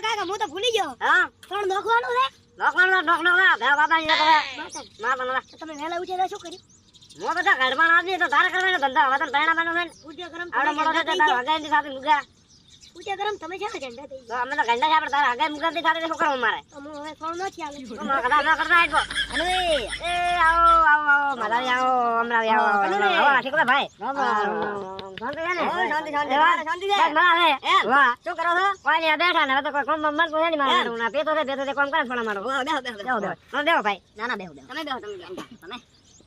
કાકા હું તો ભૂલી ગયો હા પણ નોખવાનું છે નોકવાનો ભે બાબા ને મા બનવા તમે વહેલા ઉઠીને શું કર્યું મો તો ઘરમાં આદમી તો તારે કરવાનો ધંધા હવે તો પહેણા બનો છે પૂજા કરમ આવડે મોટો છે તાર હગાઈ સાથે મુગા પૂજા કરમ તમે છે ને ઝંડા થઈ તો અમે તો ગંડા છે આપણે તાર હગાઈ મુગા થી સાથે શું કરવું મારે તો હું હવે ફોન નથી આવે તો મો કદા ના કરતા આજો અરે એ આવો આવો આવો માલાવી આવો અમરાવી આવો આવો ઠીક છે ભાઈ શાંતિ છે ને શાંતિ છે ના હે વાહ શું કરો છો કોઈ ને બેઠા ને તો કોઈ કોમ મન કોઈ નહીં મારે ના પેતો છે કોમ કરે થોડા મારો બેહો બેહો ભાઈ ના ના બેહો તમે બેહો તમે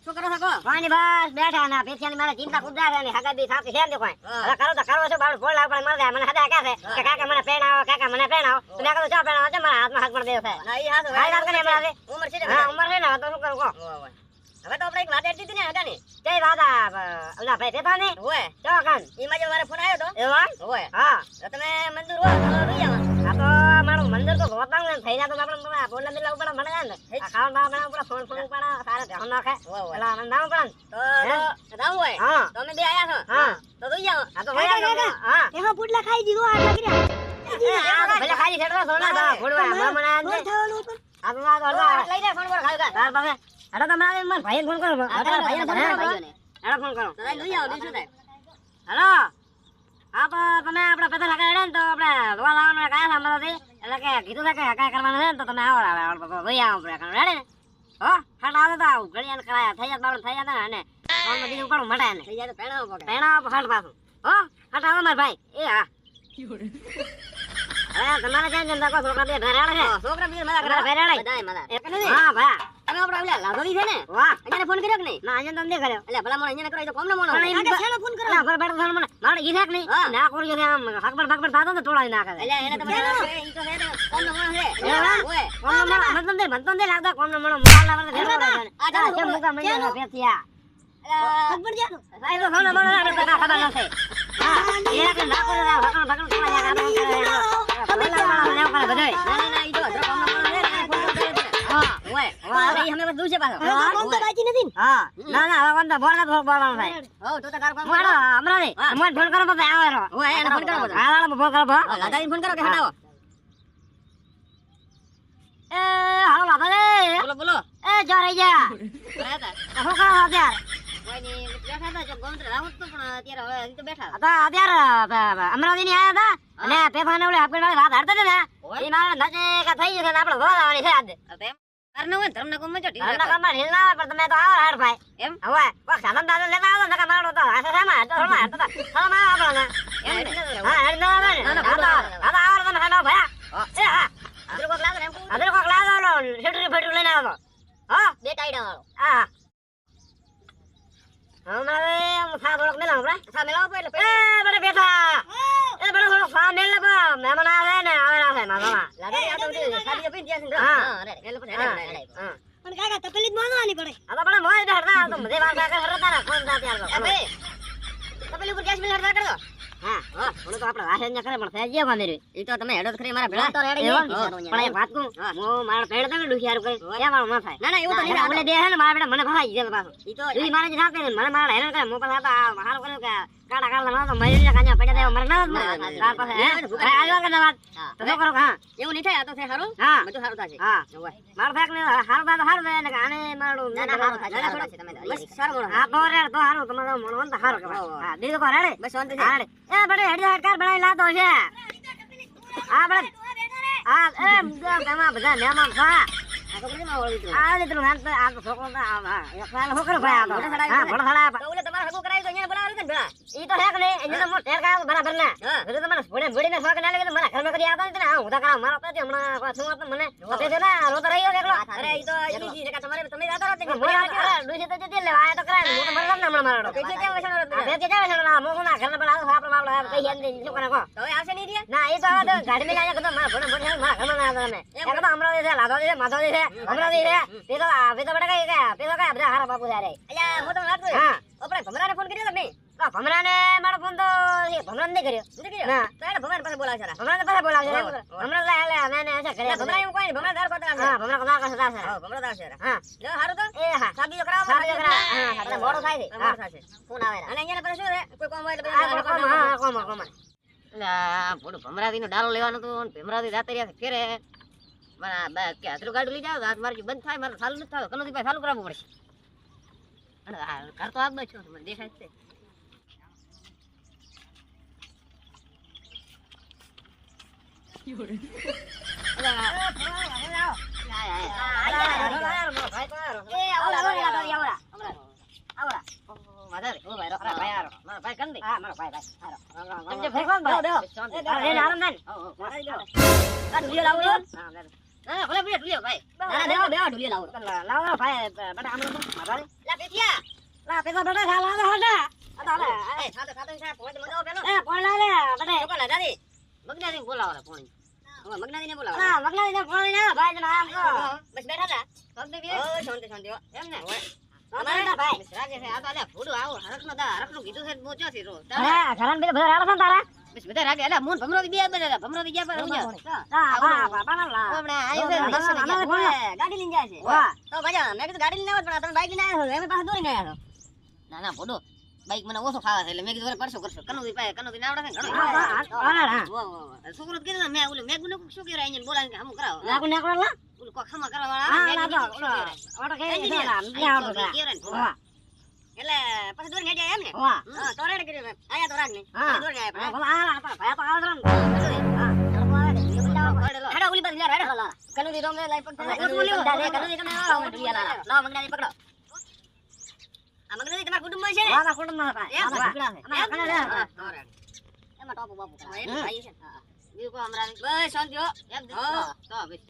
શું કરો છો પાણી બસ બેઠા ના પેથિયાની મારે ચિંતા કુદા છે ને હગાઈ સાથે છે ને કોઈ હવે કરો તો કરો છો બાળ ફોડ લાવ પણ મને મને હદા કહે છે કે કાકા મને પેણાવો કાકા મને પેણાવો તો મેં કહ્યું ચા પેણાવો છે મારા હાથમાં હાથ પણ દેવ છે ના ઈ હાથ ભાઈ વાત કરી અમારે ઉંમર છે હા ઉંમર છે ને તો શું કરું કો હવે તો આપણે એક વાત એડી હતી ને હગાની કઈ વાત અલ્લા ભાઈ પેપા ને હોય તો કાન ઈમાં જે મારે ફોન આવ્યો તો એવા હોય હા તો તમે મંદિર હો તો લઈ આવો આ તો મારું મંદિર તો રોતાંગ ને થઈ જા તો આપણે બોલા મિલા ઉપર મને ને આ ખાવા બાવા ઉપર ફોન ફોન ઉપર સારા ધ્યાન નાખે એલા નામ પણ તો રાવ હોય હા તમે બે આયા છો હા તો લઈ આવો આ તો હોય હા એમાં પુડલા ખાઈ દીધો આ લાગી ભલે ખાઈ છેડવા સોના દા ફોડવા મામણા ને થવાનું હતું આ તો લઈ લે ફોન પર ખાવ તાર બાબા અરે તમારે મન ભાઈને ફોન કરો ભાઈને ફોન કરો ભાઈઓને અરે ફોન કરો તો લઈ આવો બીજું થાય હેલો હા તો તમે આપડા પતા લગાડે ને તો આપણે દવા લાવવાનો કાયા સાંભળો એટલે કે કીધું છે કે હકાય કરવાનું છે ને તો તમે આવો આવે લઈ આવો આપણે રેડી ને હો હટ આવે તો આવું ઘડિયાને કરાયા થઈ જાય બાળ થઈ જાય ને ફોન માં બીજું પડું મટાય ને થઈ જાય તો પેણાવો પડે પેણાવો હટ પાછું હો હટ આવે માર ભાઈ એ હા અરે તમારે ક્યાં જંદા કો છોકરા બે ભેરાડે છે છોકરા બે મજા કરે ભેરાડે બધાય મજા એક નથી હા ભા તમે આપડે ઓલા લાદોડી છે ને વાહ અહીંયા ફોન કર્યો કે નહીં ના અહીંયા તમને કર્યો એટલે ભલા મને અહીંયા કર્યો તો કોમ ન મોનો કાકા શેનો ફોન કર્યો ના બરાબર ફોન મને મારે ગીધાક નહીં ના કોરિયો છે આમ હકબર થાતો ને તોડાઈ નાખે એટલે એને તમે ઈ તો છે કોમ ન મોનો છે ઓય કોમ ન મોનો મતન દે લાગતા કોમ ન મોનો મોલા લાવને ભેરાડે આ જા કેમ મુકા મૈયા પેતિયા ખબર જાનો ભાઈ તો ફોન ન મોનો આપણે તો ખબર નથી હા એ કે ના કરે ભગણ ભગણ તોડા યા અમરાવતી ની આયા હતા અને પેફાને ઓલે આપણ વાત હારતા હતા ને એ મારા નજે થઈ જશે આપણે ગોલાવાની છે આજે કરનો હોય ધર્મના કોમ માં ચોટી ધર્મના કોમ માં ઢીલના પર તમે તો આવો હાર ભાઈ એમ હવે વા સાધન દાદા લેતા આવો નકા મારો તો આ સામા તો હમા તો સામા આપણને એમ હા હર ના આવે ને દાદા આવો તમે હાલો ભયા એ હા અદર કોક લાવો લો શેટરી ફેટરી લઈને આવો હા બે ટાઈડા વાળો હા હમણાં હું થા થોડોક મેલાવ આપણે થા મેલાવ એટલે એ બડે બેઠા એ બડે થોડોક થા મેલ લે મહેમાન આવે ને આવે ના થાય મામા લાગે આ તો સાડી પીન જ્યાં છે હા અરે એટલે પણ પણ કાકા તપેલી જ માનવાની પડે આ તો બડે મોય બેઠા તો મજે વાત કાકા હરતા ના ફોન દા ત્યાર એ ભાઈ તપેલી ઉપર ગેસ મિલ હરતા કરજો હા હા ઓલો તો આપણે વાહે ન કરે પણ થઈ ગયો કામેરી ઈ તો તમે હેડો ખરી મારા ભેળા તો રેડી પણ એક વાત કહું હું મારા પેડ તમે ડુખિયાર કઈ એ મારો ન થાય ના ના એવું તો નહીં ઓલે દે હે ને મારા બેટા મને ભરાઈ જાય પાછો ઈ તો ઈ મારે જે સાથે મને મારા હેરાન કરે મોપા હતા હારો કર્યો કે કાડા કાડા ના તો મરી ને કા냐 પડ્યા મરે ના તાર પાસે હે આ વાત વાત તો શું કરો હા એવું નહીં થાય આ તો થાય હારું હા બધું સારું થશે હા મારો ફેક ને હારું તો હારું થાય ને કે આને મારું ના ના હારું થાય ના થોડો તમે બસ સારું હા બોરે તો હારું તમારો મન તો હારું કે હા દીધો કો રેડે બસ શાંતિ છે હાડે એ બડે હેડી સરકાર બનાવી લાતો છે આ બડે આ એ તમા બધા મહેમાન થા આ તો કેમ આવળી તો આ લે તું હાથ આ તો છોકરો આ એક સાલ હોકર ભાઈ આ તો હા ભડથડા તો ઓલે તમારે હગો કરાવી તો અહીંયા બોલાવી ને ભલા ઈ તો હેક ને અહીંયા મો ટેર કા બરાબર ને એટલે તમારે ભોડે ભોડીને શોખ ના લાગે તો મને ઘરમાં કરી આવતા ને હું તો કરા મારો તો હમણાં શું હતો મને તો તે ના રોતો રહ્યો એકલો અરે ઈ તો ઈ છે કે તમારે તમે જાતો રહો કે બોલા ડુસી તો જતી લેવા આ તો કરાય હું તો મરવા ને હમણાં મારો કે કેમ વસણ આ કે જાવ છે ના મો ના ઘરના પર આવો આપણે માવડો કઈ યાદ નહીં શું કરે કો તો આવશે નહીં રે ના ઈ તો આ તો ગાડી મે લાયા કે મારા ભોડે ભોડે મારા ઘરમાં ના આવે તમે એક તો અમરાવતી છે લાદો છે માધો છે અમરાવતી છે તે તો આ તો બડે કઈ ગયા તે તો કઈ બધા હારા બાપુ જાય અલ્યા હું તો વાત કરું હા આપણે ભમરાને ફોન કર્યો તમે તો ભમરાને મારો ફોન તો ભમરાને નહીં કર્યો ના તો એને ભમરાને પાસે બોલાવ છે ભમરાને પાસે બોલાવ છે ભમરા લે લે ના ના અચ્છા કરે ભમરા એવું કોઈ નહીં ભમરા દર કોતા હા ભમરા કોતા કરતા છે હા ભમરા દર છે હા જો હારું તો એ હા સાબી જો કરાવો સાબી કરા હા એટલે મોડો થાય છે હા ફોન આવે અને અહીંયા પર શું છે કોઈ કોમ હોય એટલે હા કોમ એટલે આ ભોડું ભમરાદીનો ડાલો લેવાનો તો ભમરાદી રાતે રહ્યા ફેરે મારા કે હાથરું ગાડું લઈ જાવ હાથ મારી બંધ થાય મારે ચાલુ નથી થતો કનોજી ભાઈ ચાલુ કરાવવું પડશે અને આ ઘર તો આગ છો મને દેખાય છે મગનાદીને બોલાવો મગનાદીને ફોન ના ભાઈ જણા આમ તો બસ બેઠા હતા શાંતિ શાંતિ એમ ને અમારા ભાઈ રાગે છે આ તો આલે ફોડું આવો હરખનું કીધું છે મોચો છે રો હા ઘરાન બે બધા રાડો તારા બસ બધા રાગે એટલે મોન ભમરો બે બધા ભમરો ગયા પર હા બાબા ના આપણે આયો છે ગાડી લઈને જાય છે વાહ તો ભાઈ મેં કીધું ગાડી લઈને આવો પણ તમે બાઈક લઈને આવ્યો છો એમે પાસે દોરીને આવ્યો છો ના ફોડો બાઈક મને ઓછો ખાવા છે એટલે મેં કીધું કરશો કનોદી પાય કનોદી ના આવડે છે ઘણો છોકરો કીધું મેં ઓલું મેગુને શું કહેવાય અહીંયા બોલાવીને હમું કરાવો નાકુ નાકવા લા ઓલું કોખામાં કરવા વાળા ઓટો કે એટલે પછી દોરી હેડ્યા એમ ને હા તો રેડ કર્યો આયા તો રાગ ને દોરી આયા ભલા આ ભાયા તો આવડન હેડો ઓલી બાજુ હેડો કનોદી રોમ લે લાઈ પકડ કનોદી તમે લાવ મંગનાની પકડો આ મગનાદી તમારા કુટુંબમાં છે ને હા કુટુંબમાં હતા એમ એમાં ટોપો બાપુ કરા એ ભાઈ છે હા બીજું કો હમણાં બસ શાંતિ હો એમ તો બસ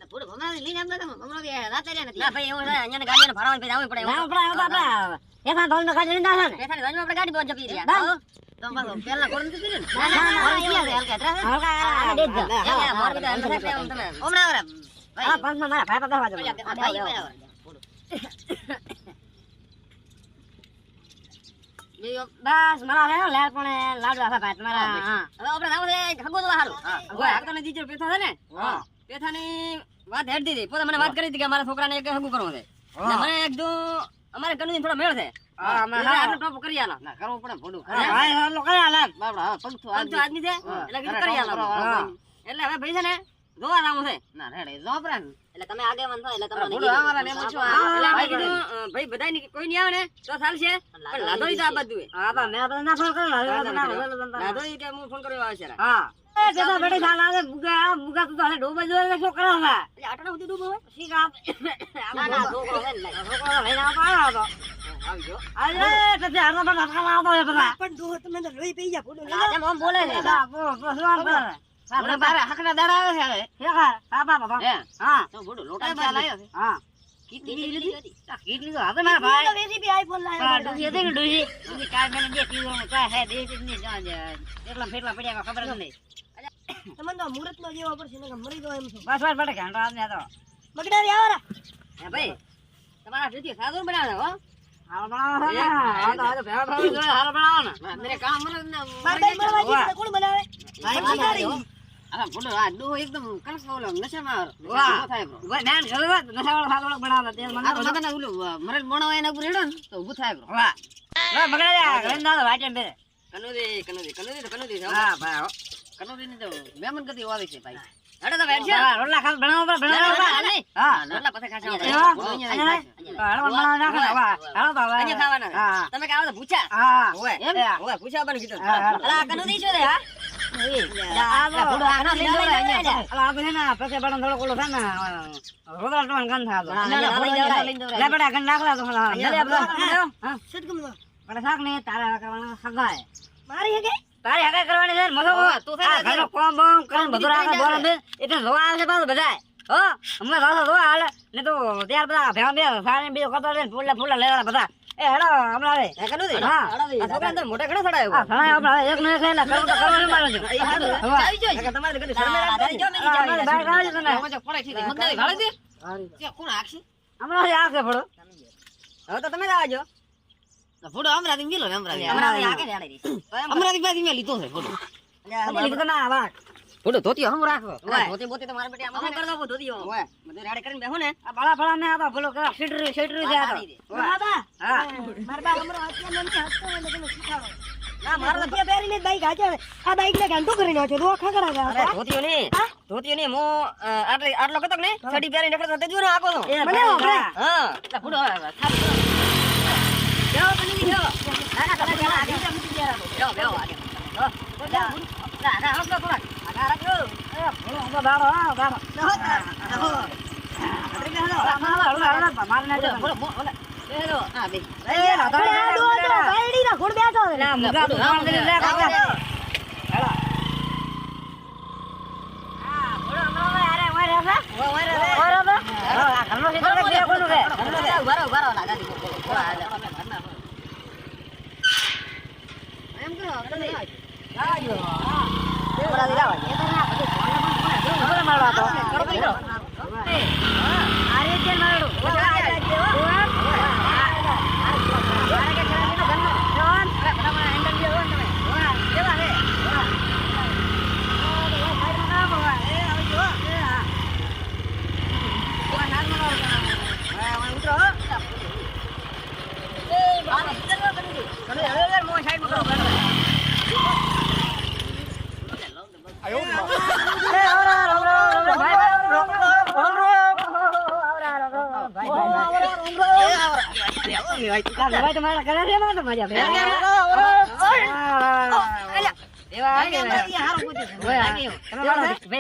પૂરો ભમરાદી લઈને એમ તો ભમરાદી રાતે રહ્યા નથી ના ભાઈ એવું છે અહીંયા ગાડીને ભરાવાની પછી આવવી પડે ના આપણે એમાં ઢોલ નો ગાડી ના છે ને એમાં આપણે ગાડી બોજ જપી રહ્યા તો પાછો પેલા કોણ નથી પીરે ના હલકા દેજ જા મોર બધા અંદર તમે હમણાં આવરા હા પાંચમાં મારા ભાઈ પતા વાજો ભાઈ બસ મારા હે લે પણ લાડવા હતા ભાઈ તમારા હા હવે આપણે આવો છે ખગો તો હારું હા આગતો ને દીજો પેથા છે ને હા પેથાની વાત હેડ દીધી પોતે મને વાત કરી હતી કે મારા છોકરાને એક હગું કરવું છે મને એકદમ અમારે કનુજી થોડો મેળ છે હા અમે આટલો ટોપ કરી આલો ના કરવું પડે ભોડું ભાઈ હાલો કરી આલો બાપડા હા પગતો આદમી છે એટલે કીધું કરી આલો એટલે હવે ભાઈ છે ને જોવા જાવું છે ના રેડે જો પડે એટલે તમે આગેવાન છો એટલે તમને ભોડું અમારા નેમો છો એટલે ભાઈ કીધું ભાઈ બધાય ની કોઈ ની આવે ને તો ચાલશે પણ લાદોઈ તો આ બધું હા બા મેં તો ના ફોન કર્યો લાદોઈ કે હું ફોન કર્યો આવે છે હા એ જતો બેઠે સાલા આવે બુગા તો હાલે ડૂબે જોવે શું કરાવા એટલે આટલા સુધી ડૂબો હોય શી કામ ના ના છોકરો હે ને છોકરો લઈને આવ્યો તો આવી જો અરે પછી આનો પર નાખવા આવતો હે બધા પણ દો તમે તો લોહી પી જા ફોડો આજે મોમ બોલે છે બા બો શું કરે આપણે બારે હકના દાડા આવે છે હે હા બાબા હા તો ફોડો લોટા ચાલ આવ્યો છે હા કેટલી લીધી કેટલી તો હવે મારા ભાઈ તો વેસી બી આઈફોન લાવ્યો ડુસી દે ને ડુસી કાર મેને દે પીવો ચા હે દે ની એટલા ફેટલા પડ્યા ખબર જ નહીં તમને તો મુરત નો જેવો પડશે ને મરી ગયો એમ છો બસ બસ બટે કાંડો આને તો બગડારી આવરા હે ભાઈ તમારા જુતી સાદુર બનાવે હો હાલ બનાવો ને આ તો ભેવા ભાવ જો હાલ બનાવો ને મેરે કામ મને બાઈ બનાવવા કોણ બનાવે ભાઈ અરે બોલો આ દો એકદમ કણસ બોલો નશામાં વાહ થાય બ્રો ભાઈ નાન ઘરે નશાવાળો સાદો બનાવતા તે મને ઓલો મરલ મોણો એના ઉપર રેડો ને તો ઊભું થાય બ્રો વાહ વાહ બગડાયા ઘરે ના વાટે બે કનુદી હા ભાઈ કનોડી ની તો મેમન કદી વાવી છે ભાઈ હડો તો બેઠ છે રોટલા ખાસ બનાવો હા રોટલા પછી ખાશે હડો બનાવ નાખો હાલો બાબા અહીંયા ખાવાના હા તમે કે આવો તો પૂછા હા ઓય એમ ઓય પૂછા બન કીધું અલા કનોડી છો રે હા આ ફોડો આના લઈ લો અહીંયા અલા આ બેના પછી બડન થોડો કોલો છે ને રોટલા ટોન ગન થા દો ના લઈ દો લે બડા ગન નાખલા તો હા સદકમ દો બડા શાક ને તારા કરવાના સગાય મારી હગે તારી હગે કરવાની છે મસો તું છે ઘરનો કોમ બોમ કરીને બધું રાખે બોલ બે એટલે જોવા આવે પાછું બધાય હો હમણાં પાછો જોવા આલે ને તો ત્યાર બધા ભેવા બે સારી બીજો કતો દે ફૂલા લેવાના બધા એ હેડો હમણાં રે હે કનું દે હા આ છોકરા અંદર મોટા ઘણા સડાયો હા સડાયો હમણાં એક ને એક એટલે કરવું તો કરવાનું મારો છે એ હારું આવી જોઈ તમારે ઘરે શરમે રાખજો જો મેં તમારે બહાર કાઢજો તમે મજો પડે છે મગનાઈ ગાળે દે કે કોણ આખી હમણાં આખે પડો હવે તો તમે જ આવજો ફોટો અમરાથી મેલો ને અમરાથી આકે જાડે રી અમરાથી બાજી મે લીધો છે ફોટો એટલે લીધો ના આવા ફોટો ધોતી હમ રાખો ધોતી બોતી તો મારા બેટી આમ કર દો ધોતી ઓય મને રાડે કરીને બેહો ને આ બાળા બાળા ને આ બોલો કે શેટરી છે આ તો બાબા હા મારા બા અમરો અત્યારે મને હસતો એટલે તમે શીખાડો ના મારો તો ધોતિયા પહેરીને જ બાઈક હાચે આ બાઈક ને ઘંટો કરી નાખ્યો તો ખખડા અરે ગયા ધોતિયો નહીં હા? ધોતિયો નહીં હું આટલો કતક ને છડી પહેરી નીકળતો તે જોને આકો તો મને હવે હા તા ફૂડો થાપ બેહો બની ગયો ના તમે પેલા આગે મૂકી દેરા બેહો બેહો આગે ના ના હમણાં થોડા આગા રાખજો એ ભોળો હમો દાડો હા દાડો માર ના જો ભોળો ભોળો બેહો હા બે એ રાધા બાઈડી ના ઘોડ બેઠો છે ના મુગા તો રામ દે લે કાકા હેલો હા ભોળો હમણાં અરે ઓય રે ઓય રે હા ઘરનો છે તો કે કોનું કે ઉભારો ઉભારો લાગા દી બોલો એમ કરો તમે લાજો હા બડા દીરા એ તો ના બધું ફોન મારવા તો કરો કઈ કરો આરે કે મારડો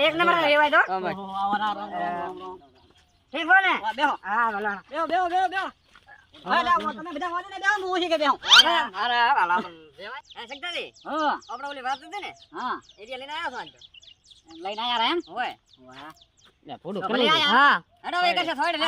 એક નંબર લેવાય તો ઠીક હો ને બેહો હા ભલા બેહો બેહો બેહો બેહો તમે બધા વાળો ને બેહો હું કે બેહો અરે વાલા લેવાય શકતાજી હા આપણે ઓલી વાત હતી ને હા એરિયા લઈને આવ્યો છો આજ લઈને આયા એમ હોય વાહ લે ફોડો કરી હા અડો એક છે થોડે લે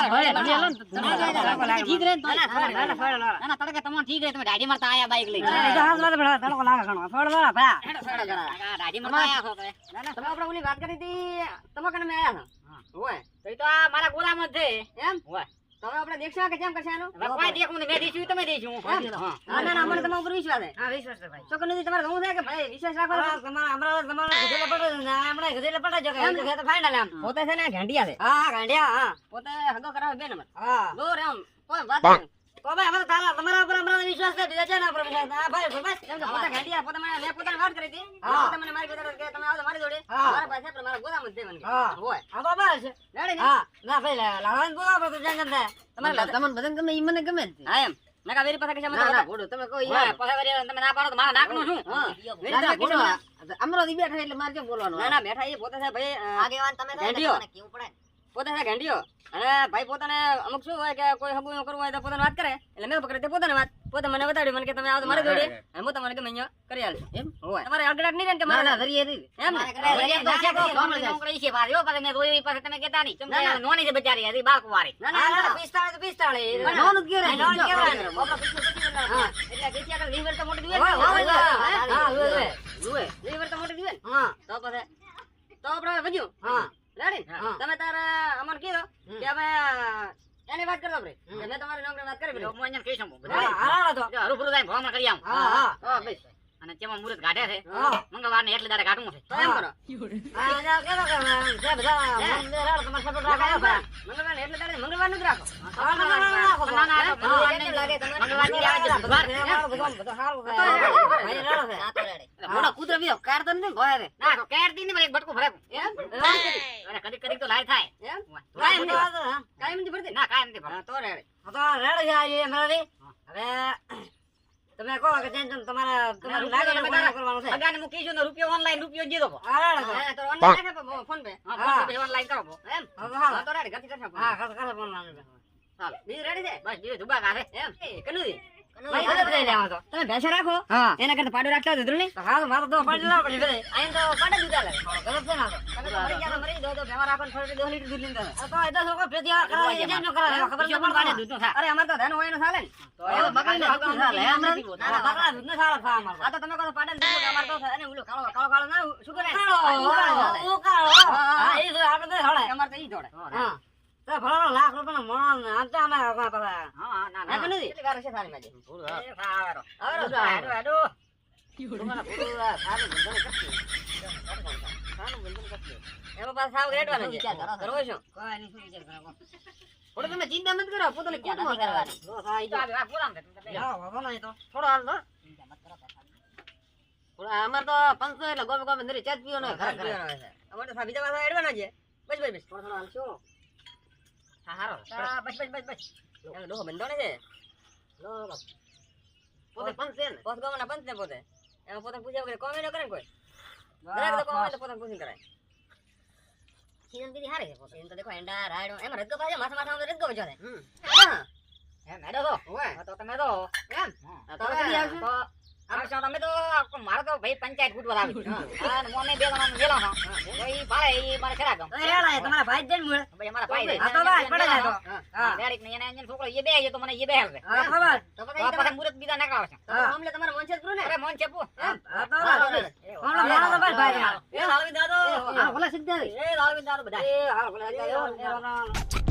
ઠીક રે ના તડકે તમને ઠીક રે તમે ડાડી મારતા આયા બાઈક લઈને હાથ મારે ભડા તડકો લાગે ઘણો થોડ વાળા ભડા થોડ જરા ડાડી મારતા આયા છો ના તમે આપણે ઓલી વાત કરી હતી તમે કને મે આયા છો હોય તો આ મારા ગોલામ જ છે એમ હોય તમે આપણે દેખશો કે કેમ કરશે આનું કોઈ દેખું ને મે દેખ્યું તમે દેખ્યું ના ના ના મને તમારા ઉપર વિશ્વાસ છે હા વિશ્વાસ છે ભાઈ ચોકન નથી તમારે હું છે કે ભાઈ વિશ્વાસ રાખો તમારા ગધેલા પડો આપણે ગધેલા પડો જો કે તો ફાઇનલ આમ પોતે છે ને ઘંટિયા છે હા ઘંટિયા હા પોતે હગો કરાવે બે નંબર હા દો રે આમ કોઈ વાત નહીં તો ભાઈ અમે તારા તમારા ઉપર અમારો વિશ્વાસ છે બીજા છે ના ઉપર વિશ્વાસ હા ભાઈ બસ એમ તો પોતે ઘંટિયા પોતે મને મે પોતાની વાત કરી હતી પોતે મને મારી કીધું કે તમે આવો મારી જોડે મારા પાસે પણ મારા ગોદામ જ છે મને હોય હા તો બસ છે રેડી હા ના ભાઈ લાવવાનું બોલાવો તો જંગમ થાય તમારે તમને બદન ગમે ઈ મને ગમે હા એમ નકા વેરી પાસે કે મને બોડો તમે કોઈ પાસે વેરી તમે ના પાડો તો મારા નાકનું છું વેરી બોડો અમરો દી બેઠા એટલે મારે કેમ બોલવાનું ના ના બેઠા એ પોતે છે ભાઈ આગેવાન તમે તો મને કેવું પડે પોતે છે ઘંટિયો અને ભાઈ પોતાને અમુક શું હોય કે કોઈ હબુ કરવું હોય તો પોતાને વાત કરે એટલે મેં પકડે તે પોતાને વાત પોતે મને બતાડ્યું મને કે તમે આવો મારી જોડે હું તમને ગમે અહીંયા કરી આલશું એમ હોય તમારે અગડાટ નહીં રહે કે મારા ધરીએ એમ ને નોકરી છે પાછો પાછો મેં રોઈ પાસે તમે કહેતા નહીં તમે નોની છે બચારી હતી બાળકો વાળી ના ના 45 તો 45 નોન જ કેરે નોન કેરે હા એટલે બેચી આગળ લીવર તો મોટી દીવે હા જુએ લીવર તો મોટી દીવે હા તો પછી તો આપણે વધ્યું હા રેડી તમે તારા અમર કીધો કે અમે એની વાત કરતો આપણે મેં તમારી નોકરી વાત કરી હું અહીંયા કહીશું બધા હા તો રૂબરૂ જાય ભોમણ કરી આમ હા હા બસ અને તેમાં મુરત ગાઢે છે મંગળવારને એટલે દાડે ગાઢું છે તો એમ કરો હા જા કેવો કે જે બધા મંગળવાર તમારે સપોર્ટ રાખો મંગળવારને એટલે દાડે મંગળવારનું જ રાખો મંગળવાર રાખો ના ના મંગળવાર લાગે તમને મંગળવાર ની આવે છે બુધવાર બધું સારું ભાઈ રાડો છે આ તો રેડી મોટો કૂતરો બીજો કાઢતો નથી ભોય રે ના કાઢતી ને એક બટકો ભરે એમ અને કદી કદી તો લાય થાય એમ કાઈ નથી ભરતી ના કાઈ નથી ભરતો તો રેડી તો રેડી જાય મારે હવે તમે કહો કે ટેન્શન તમારું લાગે કરવાનું છે અગાને હું કીધું ને રૂપિયો ઓનલાઈન રૂપિયો દીધો હા તો ઓનલાઈન નાખે ફોન પે હા ફોન પે ઓનલાઈન કરો એમ હા તો રેડી ગતિ કરશે હા કરશે ફોન લાગે ચાલો બીજું રેડી છે બસ બીજું દુબા કાઢે એમ કનુદી ભાઈ હદત લઈ લેવા તો તમે ભેંસ રાખો એના કરતા પાડો રાખતા હતું ને હા તો મારો તો પાડી લાવ પડી ગઈ આઈ તો પાડે દૂધ આલે ગલત છે ના તો તમે તો મરી ગયા તો મરી દો તો ભેવા રાખો 2 લીટર દૂધ લીંદા તો એ તો છોકરો ફેતિયા કરાવે છે ન કરાવે ખબર છે પણ પાડે દૂધ નો અરે અમાર તો ધન હોય નો ચાલે ને તો એ બકરી નો હક ચાલે અમાર બકરા દૂધ નો ચાલે ખા અમાર આ તો તમે કહો પાડે દૂધ અમાર તો અને ઓલો કાળો કાળો કાળો ના શું કરે ઓ કાળો હા એ તો આપણે તો હળે અમાર તો ઈ જોડે હા તો ભણો લાખ રૂપિયાનો મણ આંતા અમે પાછા હા ના ના નથી કેટલી વાર છે થાળી માં એ ફારો આરો આડો તમારા પૂરા સારું બંધન કરતી સારું બંધન કરતી એમાં પાછા સાવ રેડવાનો છે કરો છો કોઈ નહીં શું વિચાર કરો થોડો તમે ચિંતા મત કરો પોતાને કોણ કરવાની જો સાઈ જો આ પૂરામ દે હા વાગો નહીં તો થોડો હાલ દો ચિંતા મત કરો અમાર તો 500 એટલે ગોમે ગોમે નરી ચા પીવાનો ઘરે ઘરે અમાર તો બીજા પાછા એડવાનો છે બસ બસ બસ થોડો હાલશો હા હારો બસ બસ બસ બસ એનો ડોહો બંધો ને છે લો પોતે પંચ છે ને પોત ગોમના પંચ ને પોતે એમ પોતે પૂછ્યા વગર કોમે ન કરે ને કોઈ દરેક તો કોમે તો પોતે પૂછીને કરાય સીઝન બીજી હારે છે પોતે એમ તો દેખો એંડા રાયડો એમ રદગો પાછો માથા માથા રદગો વજો છે હા એમ મેડો તો ઓય તો તમે તો એમ તો કદી આવશું તો અમે તો મારો તો ભાઈ પંચાયત ફૂટબોલ આવી હા અને મોમે બે જણા મેલો હા ભાઈ પાડે ઈ મારે ખરા ગમ એલા તમારા ભાઈ જ ને ભાઈ અમારા ભાઈ છે તો ભાઈ પડે જાય તો હા ગાડીક ને એને એનો છોકરો ઈ બે છે તો મને ઈ બે હાલશે હા ખબર તો પછી મુરત બીજા નકાવ છે મામલે તમારો મોન છે પૂરો ને અરે મોન છે પૂ હા તો હમણાં મારો તો ભાઈ એ લાલવી દાદો હા ભલા સિદ્ધ એ લાલવી દાદો બધા એ હા ભલા